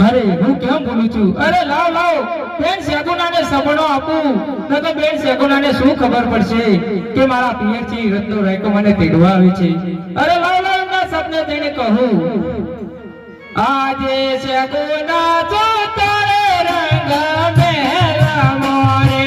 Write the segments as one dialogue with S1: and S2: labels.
S1: અરે હું કેમ બોલું છું? અરે લાવ લાવ બેન શેગુનાને સપનો આપું ન તો બેન શેગુનાને શું ખબર પડશે કે મારા પિયરથી રત્નો રાયકો મને તેડવા આવી છે. અરે લાવ લાવ એમના સપને તેને કહું આજે શેગુના જો તારે રંગ મેલા મોરે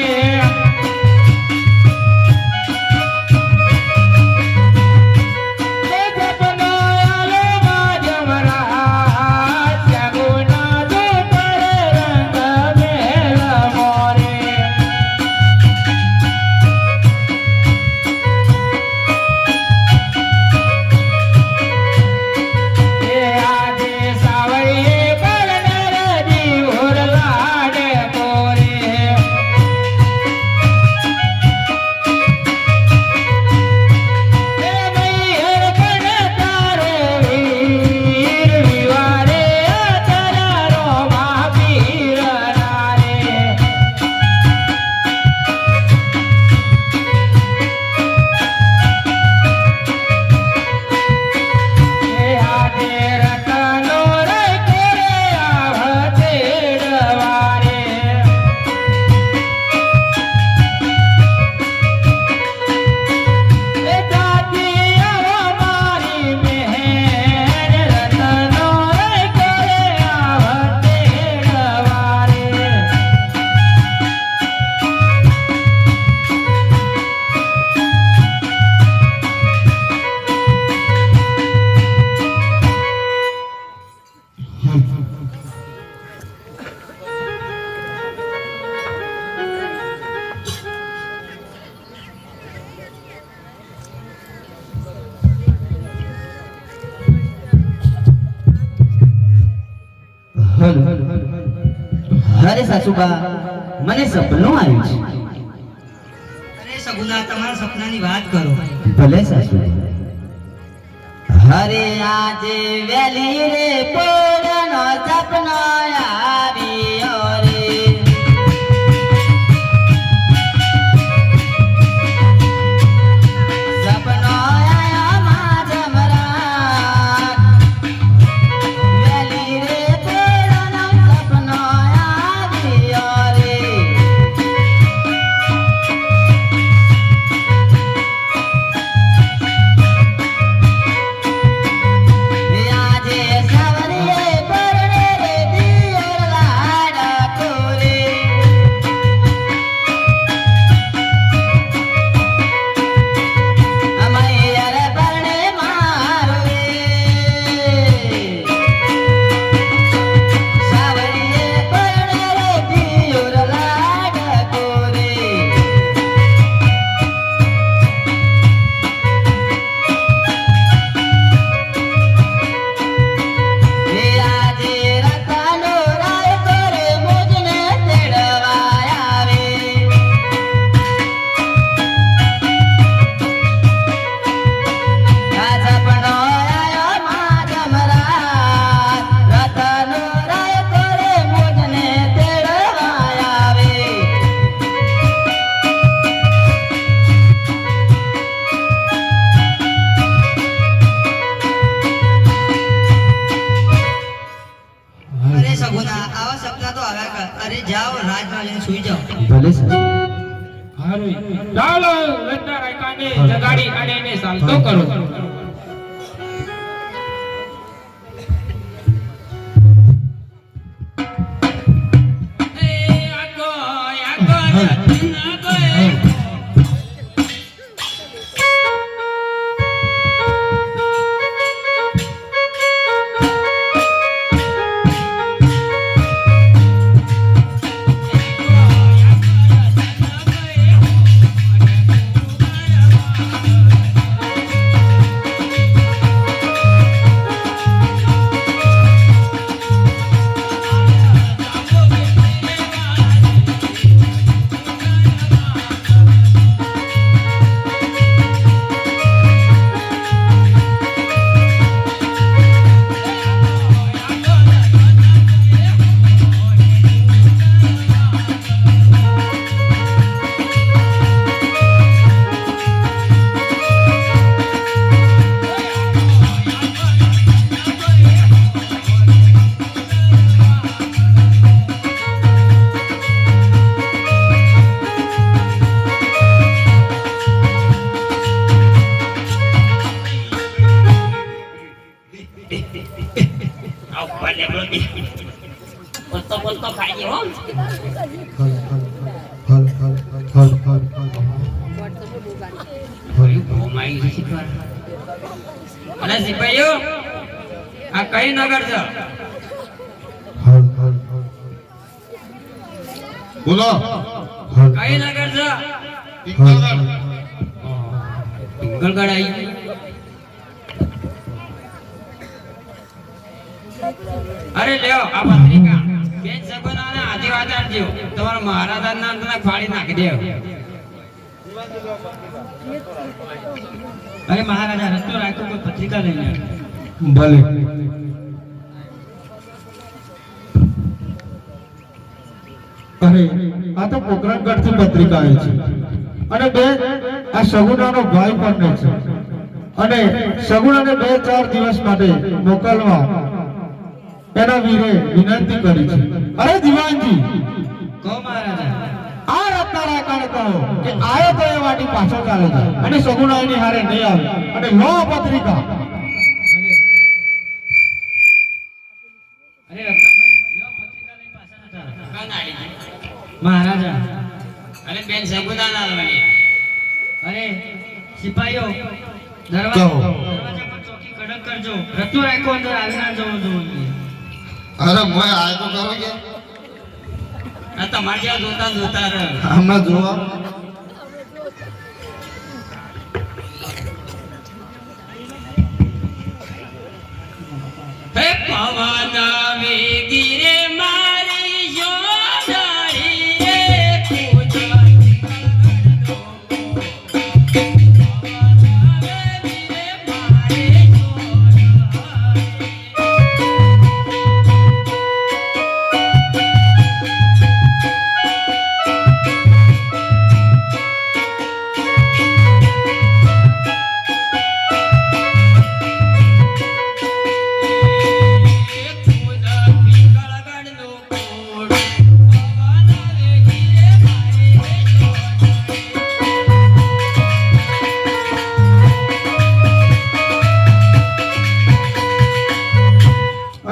S2: અરે સાસુબા મને સપનું આવ્યું છે.
S3: અરે સગુના તમારા સપનાની વાત કરો.
S2: ભલે સાસુબા. હરે આજે વેલી રે પોરનો સપનો આવ્યો રે સપનો આયા માધમરા વેલી રે પોરનો સપનો આવ્યો રે આજે સવરીએ પરણે રે દિયર લાડા કોરે અમાયર પરણે મારો રે સવરીએ પરણે રે દિયર લાડા કોરે આજે રતનો રાય કરે મુજને તેડવા આવે આ સપનો આયો માધમરા રતનો રાય કરે મુજને તેડવા આવે
S3: અરે સગુના આવા સપના તો આવ્યા કર. અરે જાઓ રાજમાં જઈને સુઈ જાઓ.
S2: ભલે સાસુ.
S1: હારું ચાલો રત્ના રાયકાને જગાડી અને એને સાલતો કરો.
S4: આવ ભલે બોલતી બોલતો ખાઈ ગયો ઓ માય શીખવા અરે સિપાહીઓ આ કઈ નગર છે
S5: બોલો
S4: કઈ નગર છે પિંગલગઢ આવી અરે લ્યો આ પત્રિકા બેન સગુના ને આદિવાસી આપજો તમારા મહારાજા નામ તને ફાડી નાખી દેવ અરે મહારાજા રસ્તો રાખો કોઈ પત્રિકા લઈને
S5: ભલે
S6: અરે આ તો પોકરણગઢ થી પત્રિકા આવી છે અને બે આ સગુનાનો ભાઈ પણ છે અને સગુનાને 2-4 દિવસ માટે મોકલવા એના વીરે વિનંતી કરી છે. અરે દિવાનજી
S4: કહો મહારાજા
S6: આ રત્નારા કાણે કહો કે આયો તો એ વાટી પાછો ચાલે છે અને સગુના એની હારે નહીં આવે અને લો આ પત્રિકા.
S4: અરે રત્નાભાઈ લ્યો પત્રિકા લઈ પાછા નતા કાન આલી મહારાજા અરે બેન સગુના ના લવાની અરે સિપાહીઓ દરવાજા પર ચોકી કડક કરજો રત્નો રાખો અંદર આવી ના જવું જોઈએ
S5: અરે મોય આ તો કરો કે
S4: આ તમારે જ્યાં જોતા રહે
S5: હમણાં જોવા
S4: હે પવન વેગીરે મારી જોડાઈ રે પૂજન કરતો પવન વેગીરે મારી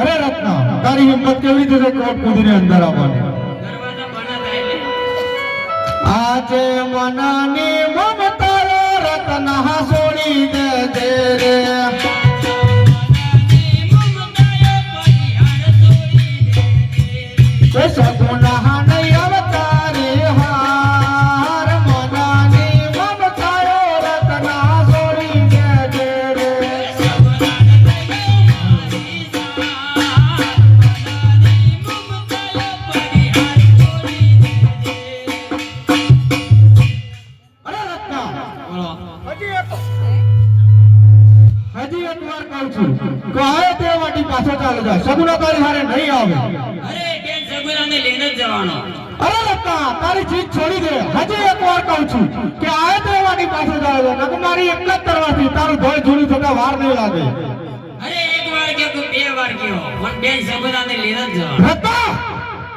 S6: અરે રત્ના તારી હિંમત કેવી રીતે કોટ કૂદીને અંદર આવવાની?
S4: દરવાજા બંધ હતા એટલે
S6: આજે મનની મમતા રત્ના છોડી દે રે એ સગુના નહીં અવતારી હાર મનની મમતા રત્ના છોડી દે રે અરે રત્ના હજી એક વાર કહું છું કે આયો તે વાટી પાછો ચાલે જાય સગુના તારી હારે નહીં આવે.
S4: અરે બેન સગુનાને લઈને જ જવાનો
S6: અરે રત્ના તારી જીત છોડી દે. હજી એક વાર કહું છું કે આયો તે વાટી પાછો ચાલે જાય નકર મારી એક જ તરવાથી તારું ધોઈ ધૂળી થતા વાર નહીં લાગે.
S4: અરે એક વાર કે બે વાર કયો પણ બેન સગુનાને લઈને જ જવાનો
S6: રત્ના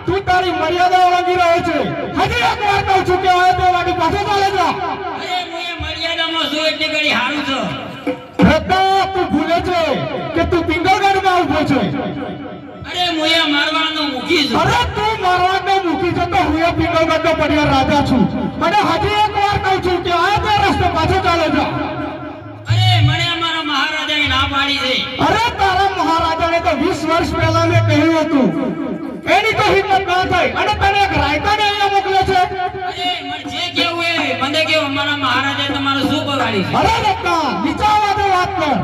S6: તું તારી મર્યાદા ઓળંગી રહ્યો છે. હજી એક વાર કહું છું કે આયો તે વાટી પાછો ચાલે જા.
S4: અરે હું એ મર્યાદામાં છું એટલે ઘડી હારું છો
S6: રત્ના તું ભૂલે છે કે તું પિંગલગઢમાં ઊભો છે.
S4: અરે હું એ મારવાનો મૂકી છું
S6: અરે તું મારવાડને મૂકી છે તો હું એ પિંગલગઢનો પડિયાર રાજા છું અને હજી એક વાર કહું છું કે આ તે રસ્તે પાછો ચાલે જા.
S4: અરે મને અમારા મહારાજાએ ના પાડી છે
S6: અરે તારા મહારાજાને તો 20 વર્ષ પહેલા મેં કહ્યું હતું એની તો હિંમત ના થઈ અને તને એક રાયતાને અહીંયા મોકલ્યો છે.
S4: અરે મને જે કેવું એ મને કેવું અમારા મહારાજાએ તમારું શું બગાડી છે
S6: અરે રત્ના નીચાવા દે વાત કર.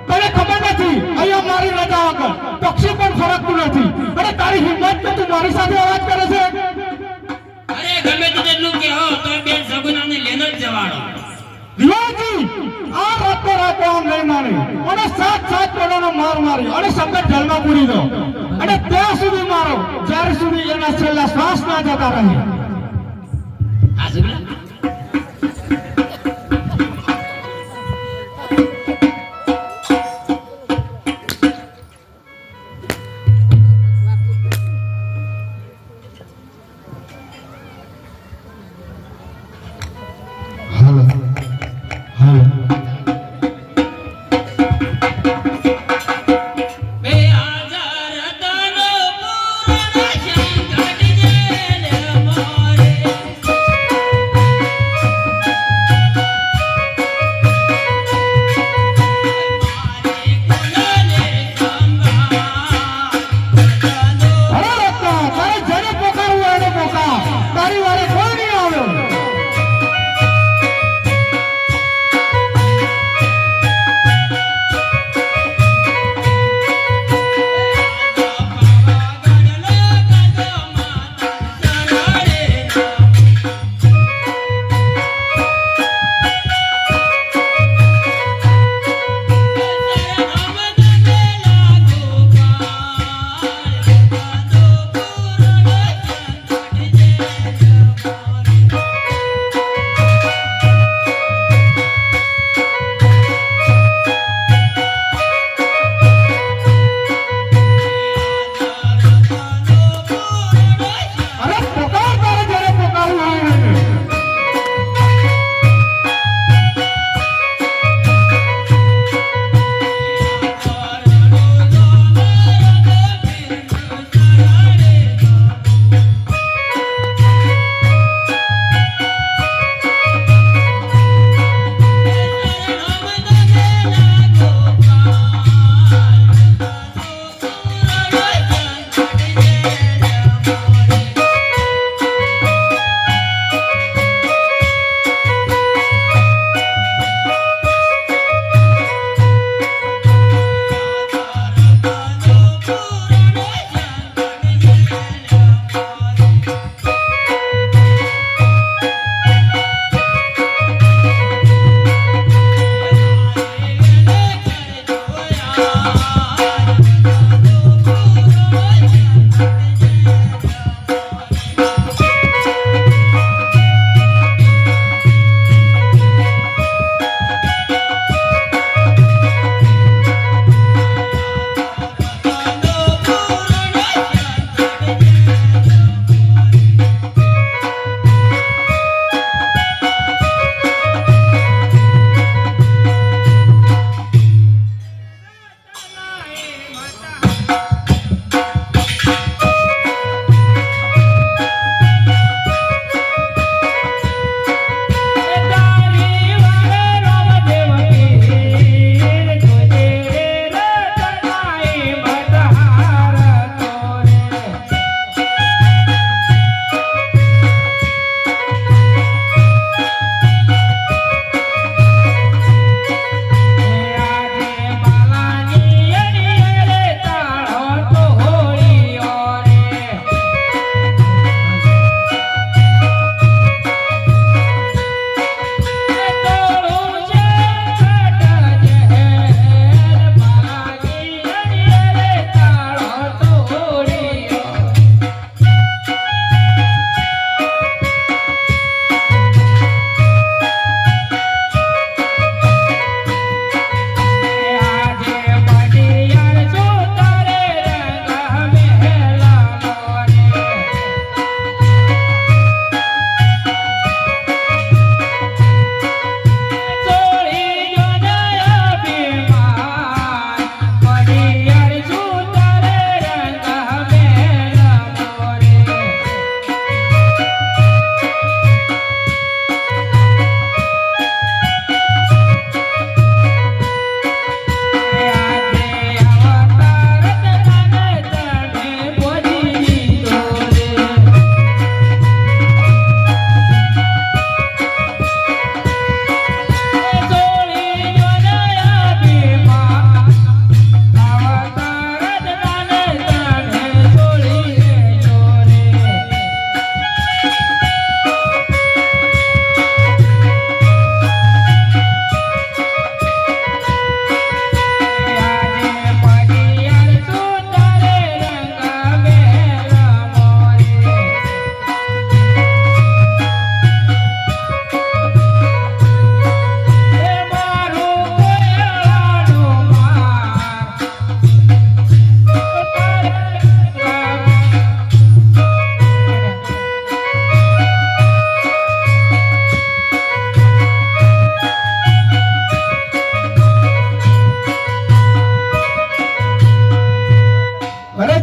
S6: તને ખબર નથી અહીંયા મારી રજા વગર પક્ષી પણ ફરકતું નથી અને તારી હિંમત કે તું મારી સાથે અવાજ કરે છે.
S4: અરે ગમે તેટલું કહો તો બેન સગુનાને લઈને જ જવાનો
S6: દિવાજી આ રાતો રાતો આમ નહીં માની અને 7 પેડાનો માર મારી અને સંકટ જલમાં પૂરી દો અને ત્યાં સુધી મારો જ્યાર સુધી એના છેલ્લા શ્વાસ ના જતા રહે.
S4: આ સગુના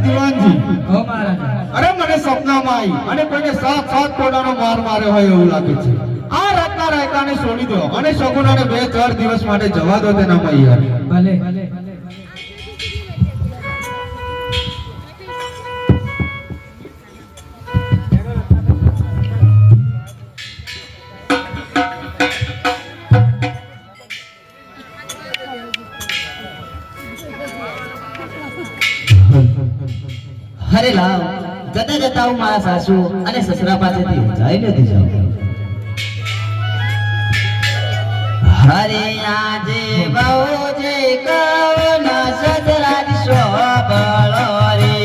S6: દીવાનજી
S1: હો મહારાજા.
S6: અરે મને સપનામાં આવી અને કોઈને 7 કોડાનો માર માર્યો હોય એવું લાગે છે. આ રાતના રાયકાને છોડી દો અને શગુનાને 2-4 દિવસ માટે જવા દો તેના મૈયાર.
S1: ભલે
S2: અરે લાવ જતા જતા હું મારા સાસુ અને સસરા પાસેથી જઈ નથી જાઉં. હરે આજે બહુ જે કવના સસરા શોભળો રે.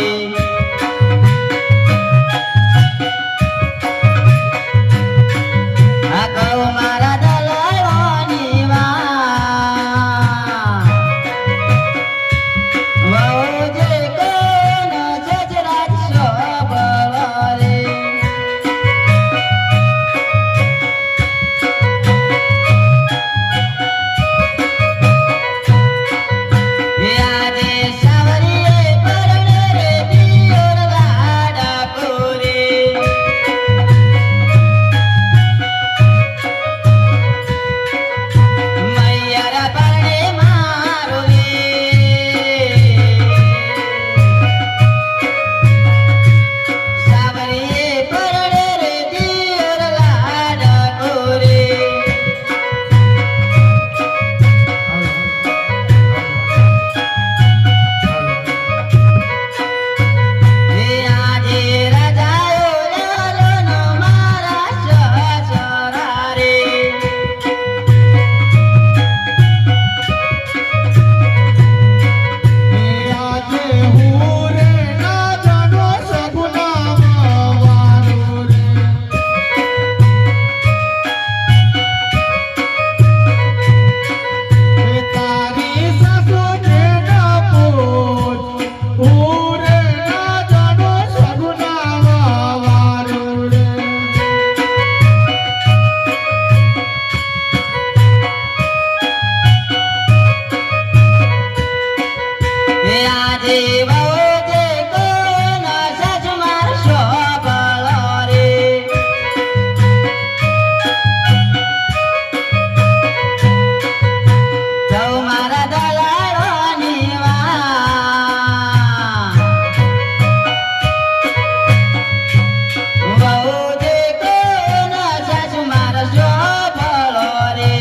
S2: આ કહું મારા દલાલોની વાત. બહુ જે કવના સસરા શોભળો રે. આજે સાવરીએ પરણે રે દિયોર લાડા કોરે. મૈયારા પરણે મારો રે. સાવરીએ પરણે રે દિયોર લાડા કોરે. આજે રાજાઓ લાલોનો મારા સસરા રે.
S6: આજે હું રે ના જાણો સગુનામાં વારું રે. એ તારી સાસુને ના પૂછ, હું રે ના જાણો સગુનામાં વારું રે.
S2: આજે બહુ જે કોના સાસુ માર શોભળો રે. સૌ મારા દલાલોની વાત. બહુ જે કોના સાસુ માર શોભળો રે.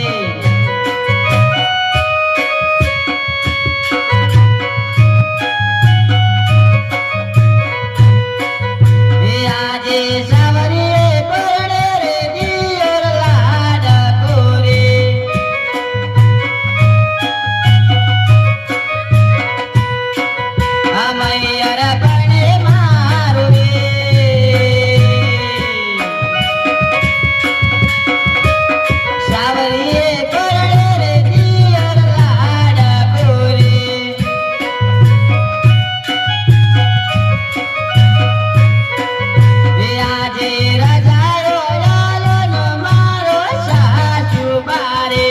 S2: આજે સાવરીએ પરણે રે દિયોર લાડા કોરે. આ મૈયારા પરણે મારો રે. સાવરીએ પરણે રે દિયોર લાડા કોરે. આજે રાજાઓ લાલોનો મારો સાસુ બારે.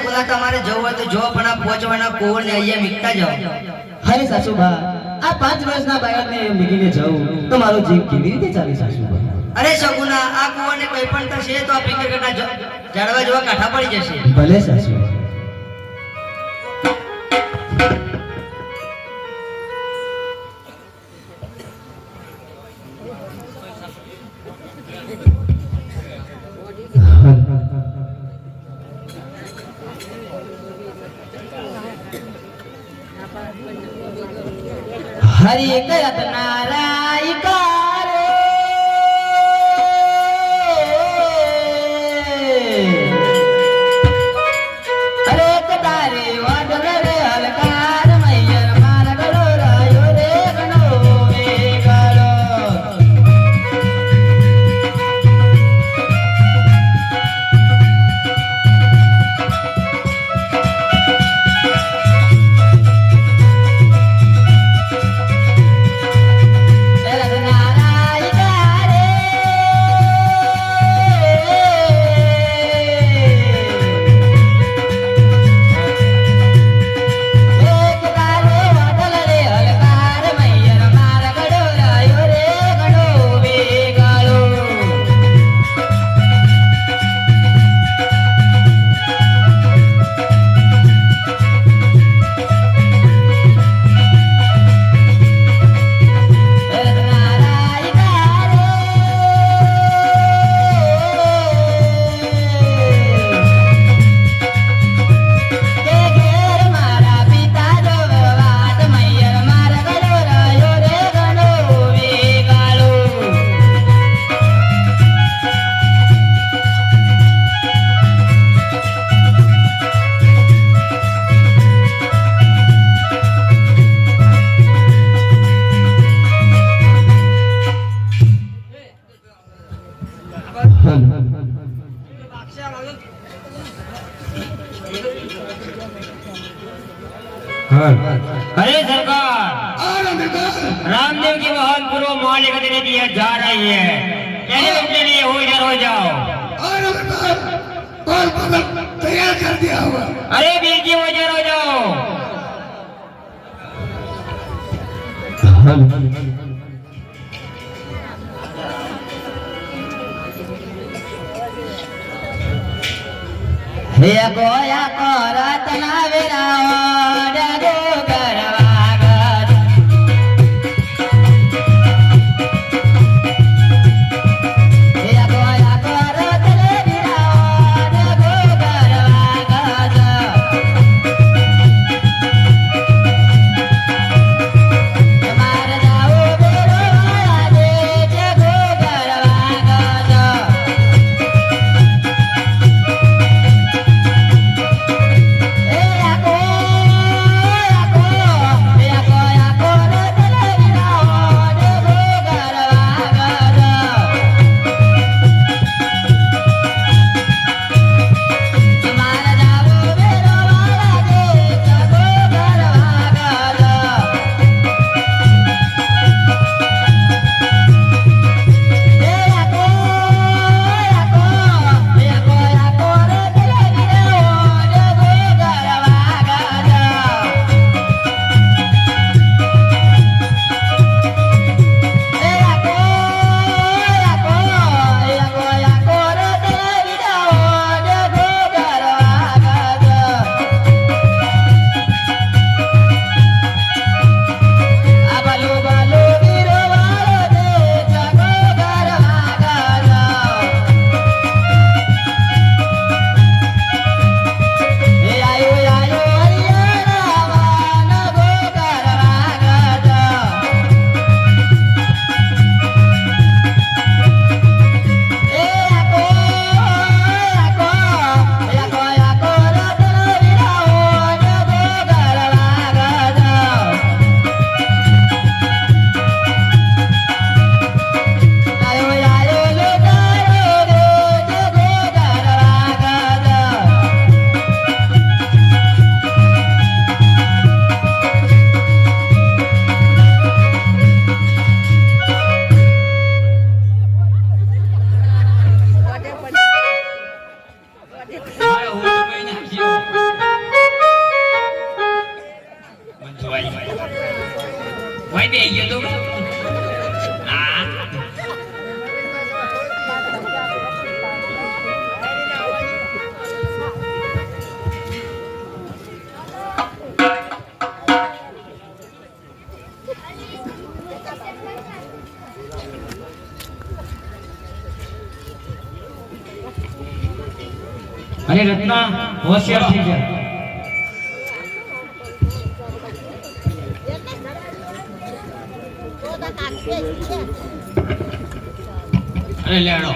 S3: સગુના તમારે જવું હોય તો જો પણ આ પહોંચવાના કોવર ને અહીંયા મીકતા જાઓ.
S2: અરે સાસુબા, આ 5 વર્ષના બાળકને મૂકીને જવું તો મારો જીવ કેવી રીતે ચાલે સાસુબા?
S3: અરે સગુના આ કુંવરને કંઈ પણ થશે તો આ ફિકરકરના ઝાડવા જેવા કાંઠા પડી જશે.
S2: ભલે સાસુબા. હરિ કરત નારાયણ રે અરે કદારે વાદળ રે હલકાર મૈયર મારા ગળો રાયો રે ગણો રે ગળો
S4: अरे सरकार, रामदेव की बहन पूर्व मोहल्ले का देने दिया जा रही है, कहने उनके लिए हो इधर हो जाओ।
S5: तैयार कर दिया हुआ।
S4: अरे बीर की हो इधर हो जाओ।
S2: હે ગોયા કરત ના વેરાઓ ડગો કરવા ગર હે ગોયા કરત ને વેરાઓ ડગો કરવા ગર માર જાઓ બેરો આજે જગો કરવા ગર
S4: મારો હું તો કઈ નાખ્યો. અરે રત્ના હોશિયાર થઈ જા. અરે લેડો.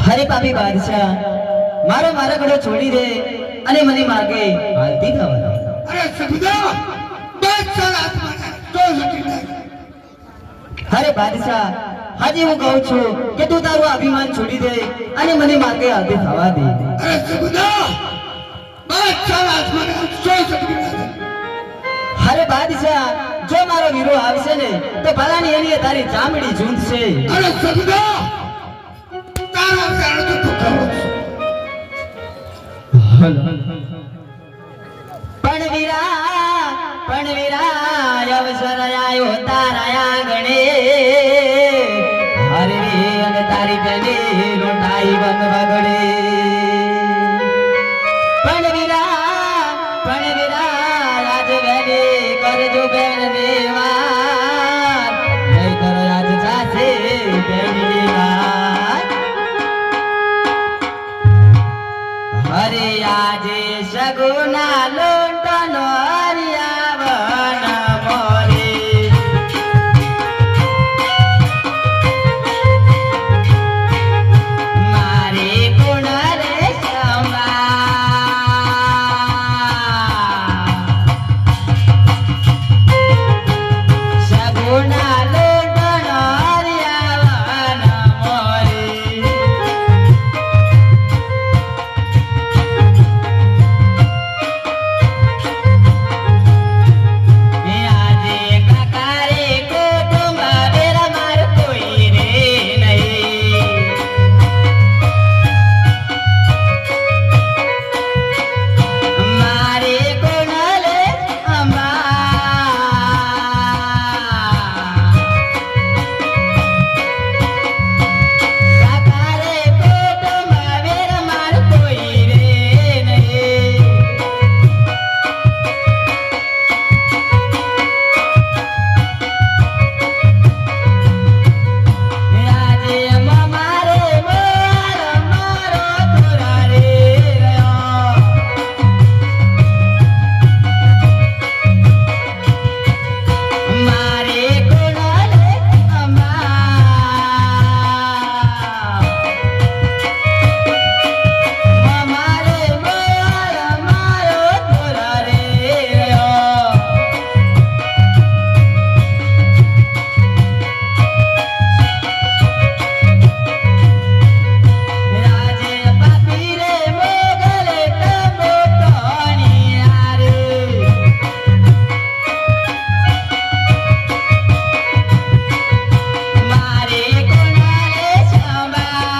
S2: હરે પાપી બાદશાહ મારા ઘડો છોડી દે અને મને માગે હાલતી થવાનો.
S5: અરે સબદા બસ ચાલ આત્મા તો લટી
S2: અરે બાદશાહ, હજી હું કહું છું કે તું તારું અભિમાન છોડી દે અને મને માર્ગે હાથે થવા દે.
S5: અરે સગુના બાદશાહના હાથમાં શું શક્તિ નથી.
S2: અરે બાદશાહ, જો મારો વીરો આવશે ને તો ભલાની એની તારી ચામડી ઝૂંટશે.
S5: અરે સગુના તારા કારણે તો ખરો છું.
S2: પણ વીરા અવસર આયો તારા આંગણે, હરે અને તારી બેને લોટાઈ બન વગડે. પણ વીરા આજ બેને કરજો બેન ને વાર, નહીંતર આજ જાશે બેનની વાત. હરે આજે સગુના લોટનો હરિયાવન મોરે, મારે ગુણ રે સગુના લોટનો હરિયાવન મોરે. આજે કાકારે કુટુંબ વેરા માર કોઈ રે નહીં, મારે કોણલે અંબા. કાકારે કુટુંબ વેરા માર કોઈ રે નહીં. આજે મારે મારો તોરા રે રહ્યો, મારે કોણલે અંબા. મારે મારો તોરા રે રહ્યો. રાજે પાપી રે મોગલે તમો તોણી આરે, મારે કોનાલે સંભા.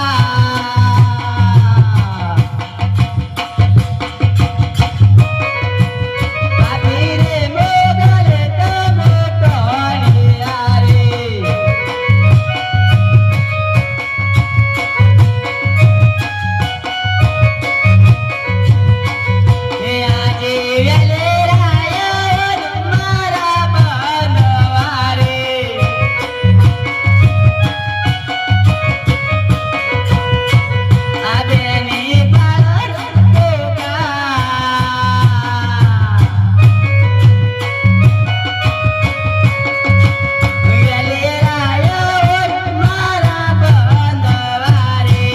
S2: પાપી રે મોગલે તમો તોણી આરે. આજે વેલે રાયો મારા બનવારે, આ બેની પાર વેલે રાયો મારા બંધવારે.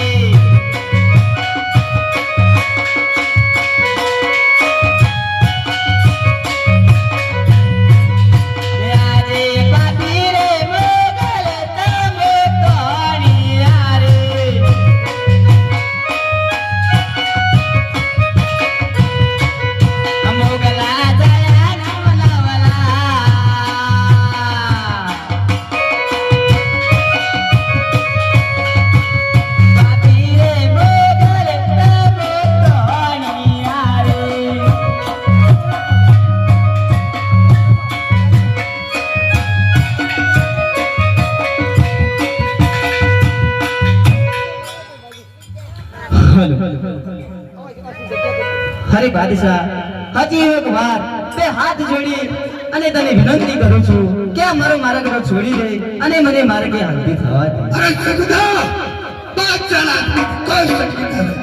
S2: આજે પાપી રે મોગલ તમો તોણી આરે, મોગલા જયા નવલવલા. પાપી રે મોગલ તમો તોણી આરે. હરે બાદશાહ, હજી એક વાર બે હાથ જોડી અને તને વિનંતી કરું છું કે આ મારો માર્ગ છોડી દે અને મને માર્ગે હાલતી થવા દે.
S5: અરે સગુના બાદશાહના હાથમાં કોઈ શક્તિ નથી.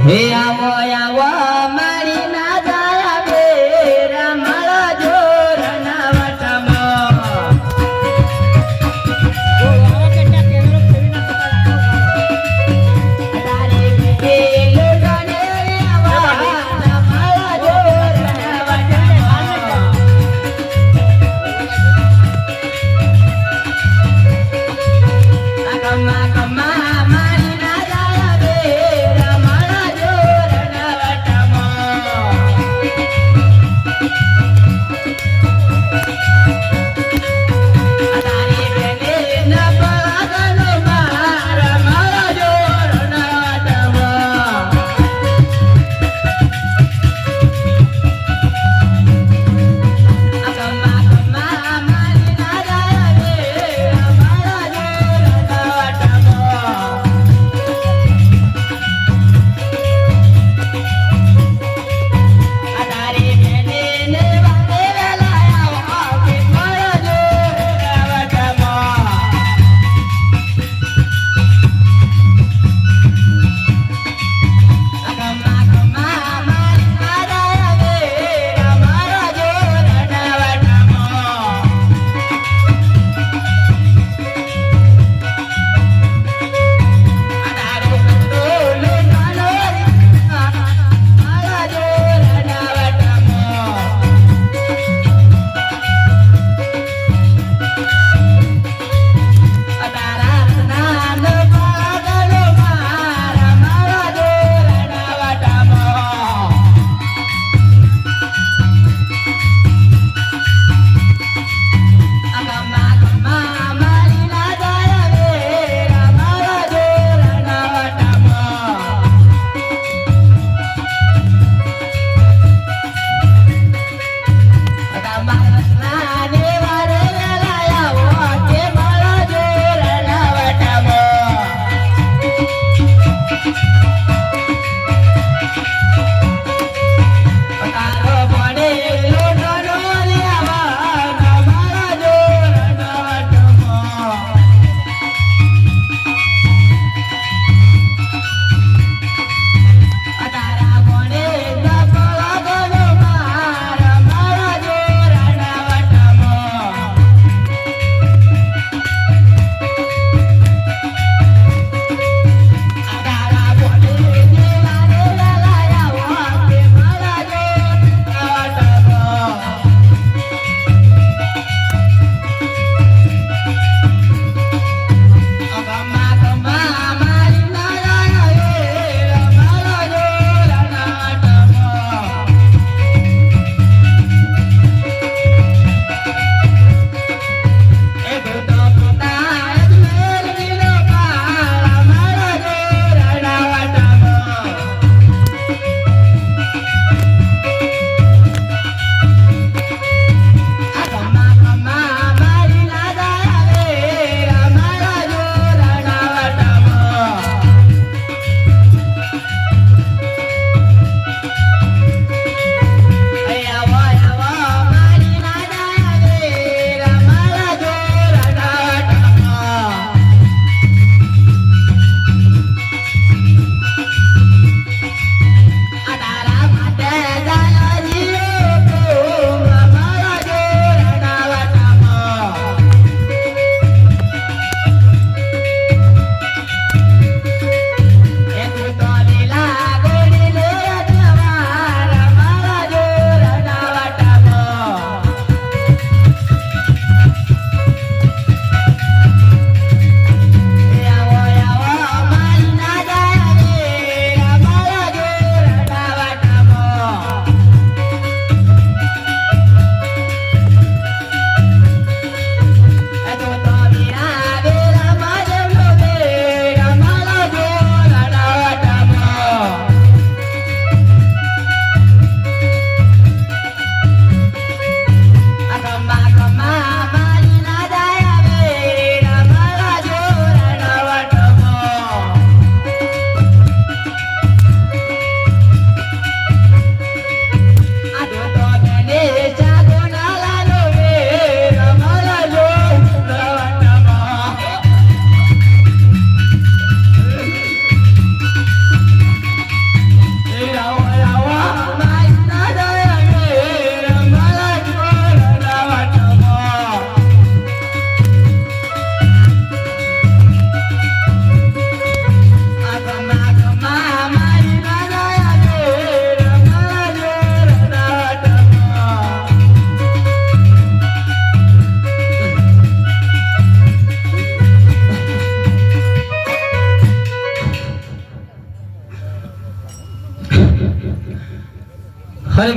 S2: હે આવો આવો મારી ના જાય બે રમણ જોર ના વટમાં. તારે પેલો ગણે આવા રમણ જોર ના વટમાં.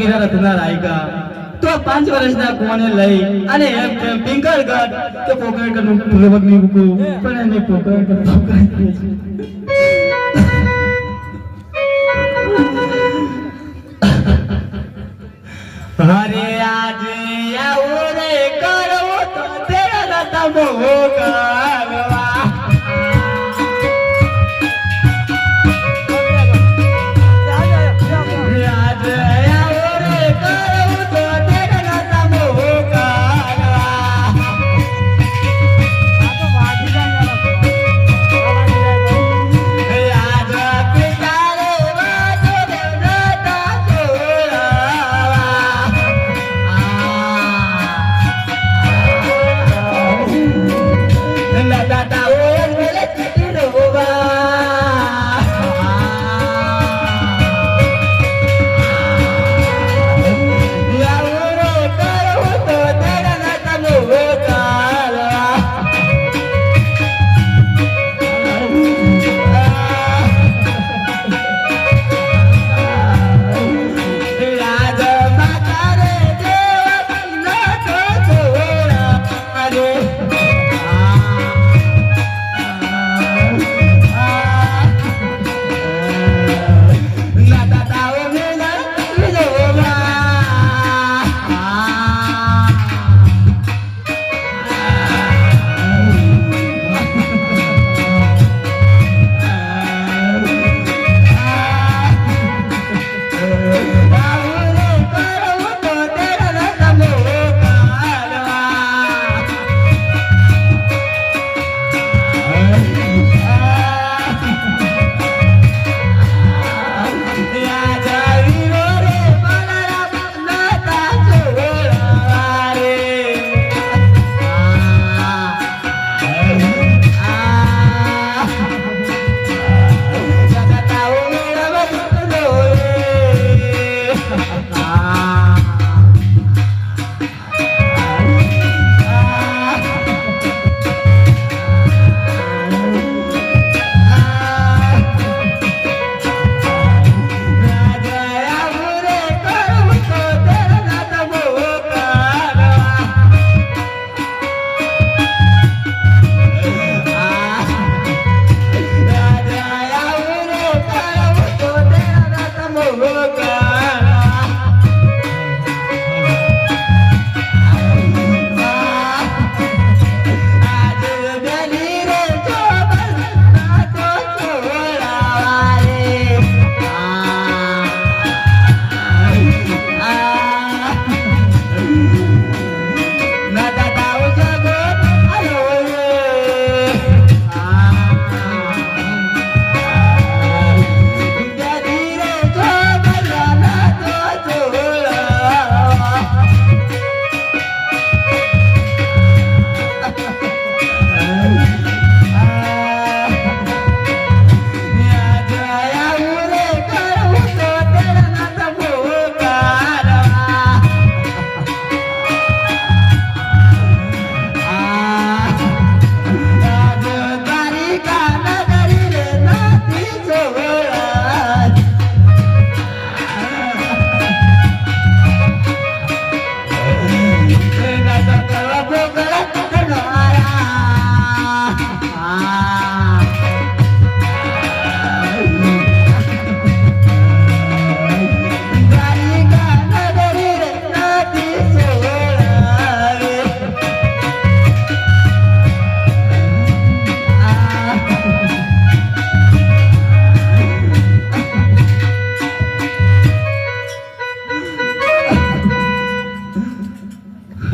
S2: હીરા રત્ના રાયકા તો 5 વર્ષના કોને લઈ અને એમ તેમ પિંગળગઢ કે પોકરણગઢનું પૂર્વક ની મૂકું પણ એને પોકરણગઢ પોકરણ કહે છે. અરે આજે આવું રે કરો તો તેરા તમો કરવા આજે આવું રે કરો તો તેરા તમો કરવા આજ પિતારે વાજો દેવતા જોડાવા દાદા ઓર મેલે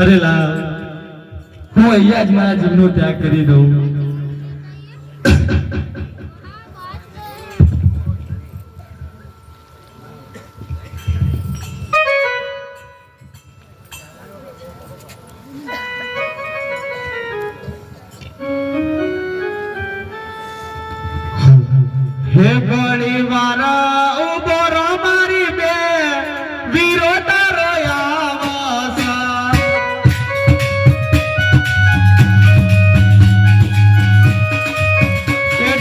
S2: અરે લાલ હું અહીંયા જ મારા જીવનો ત્યાગ કરી દઉં. હે ઘણી વાર ઉભો રહો મારી બે વીરો તારો આવશે. કે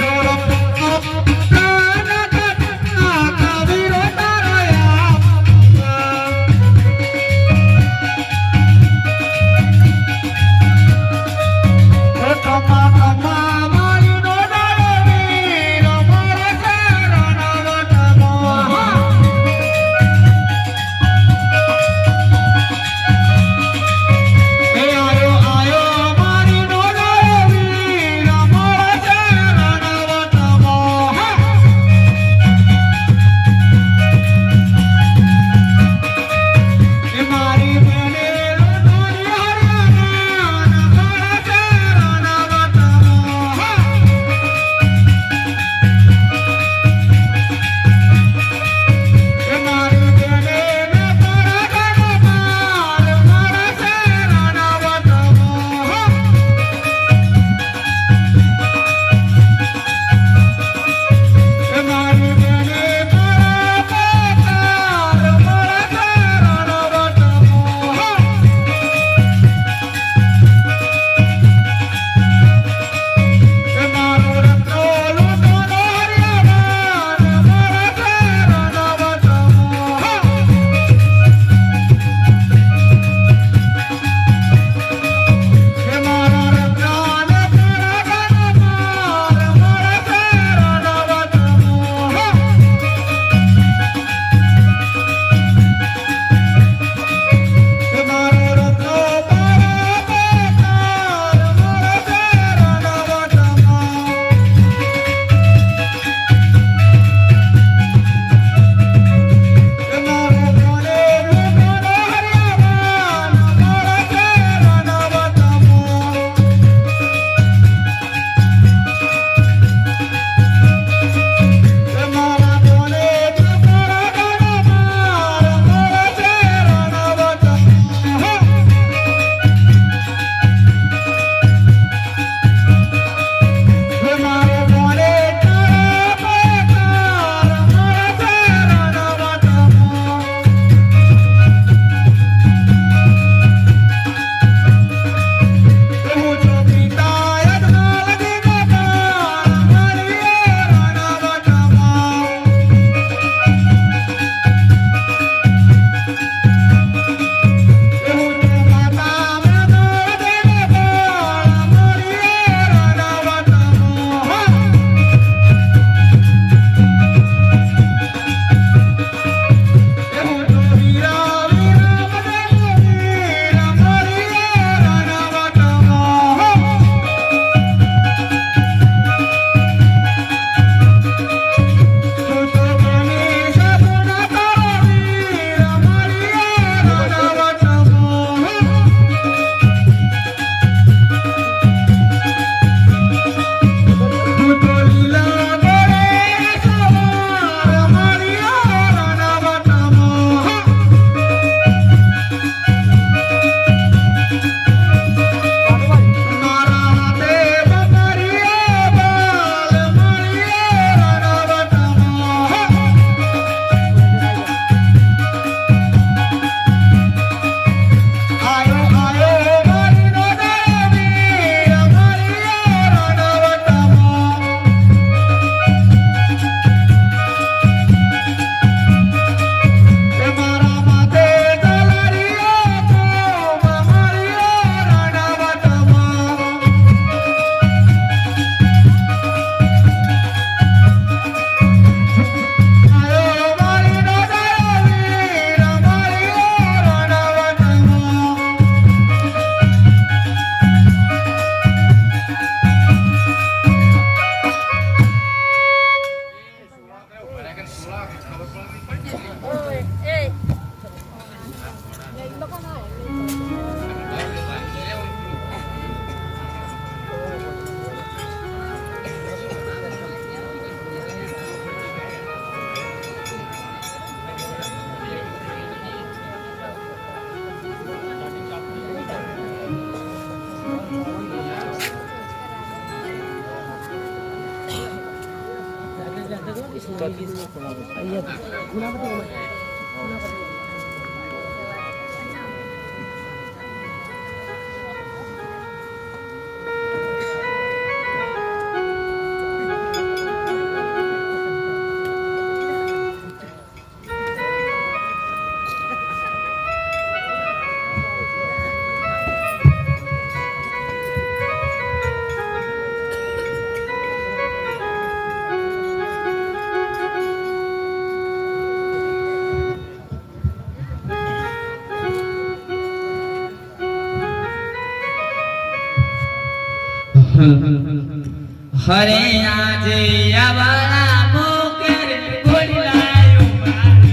S4: હરે આજે આવાળા મોકેર ગોળલાયું મારે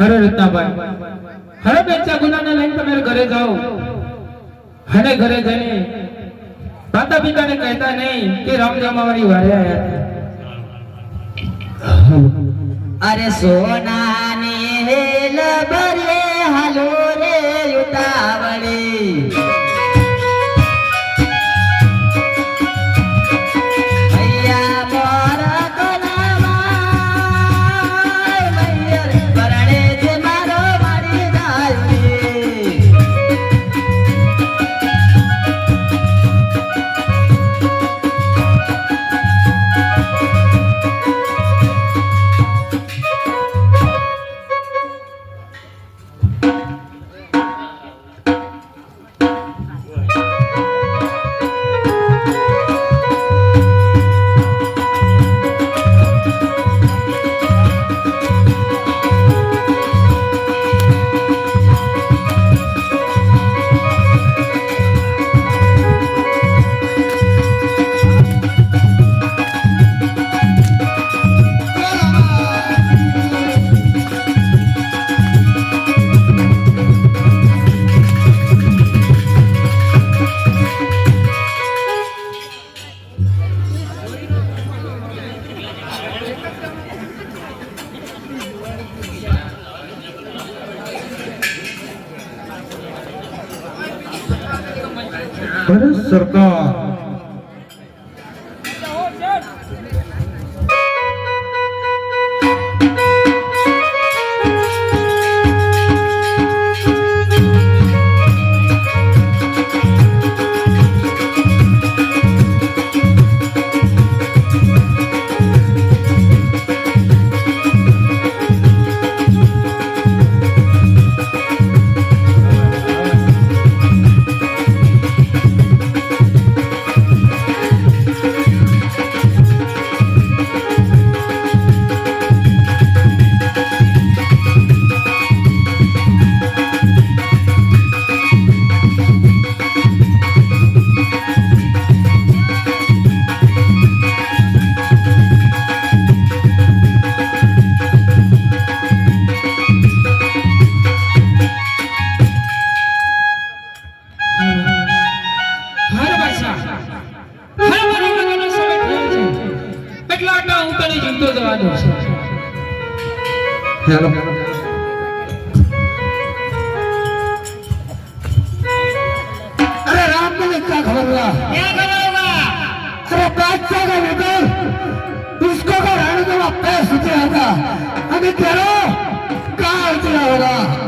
S1: અરે રત્નાભાઈ, હવે બેન સગુનાને લઈને તમે ઘરે જાઓ અને ઘરે જઈને માતા પિતાને કહેતા નહીં કે રામ જમાવાળી વારે આયા.
S2: અરે સોનાની હેલ ભરે હાલો રે ઉતાવળી ભૈયા મોર કલાવા મૈયર પરણે છે મારો મારી દાલની
S6: અરે સરકાર,
S1: હર ભાષા હર મારી મગજનો સમય થયો છે એટલા આટા હું તને જીવતો જવા દઉં છું.
S6: હેલો,
S5: अरे राम को क्या खबर हुआ?
S1: क्या खबर होगा?
S5: अरे बादशाह का बेटा इसको का रहने का पैर सुते आता अभी तेरो कहाँ होगा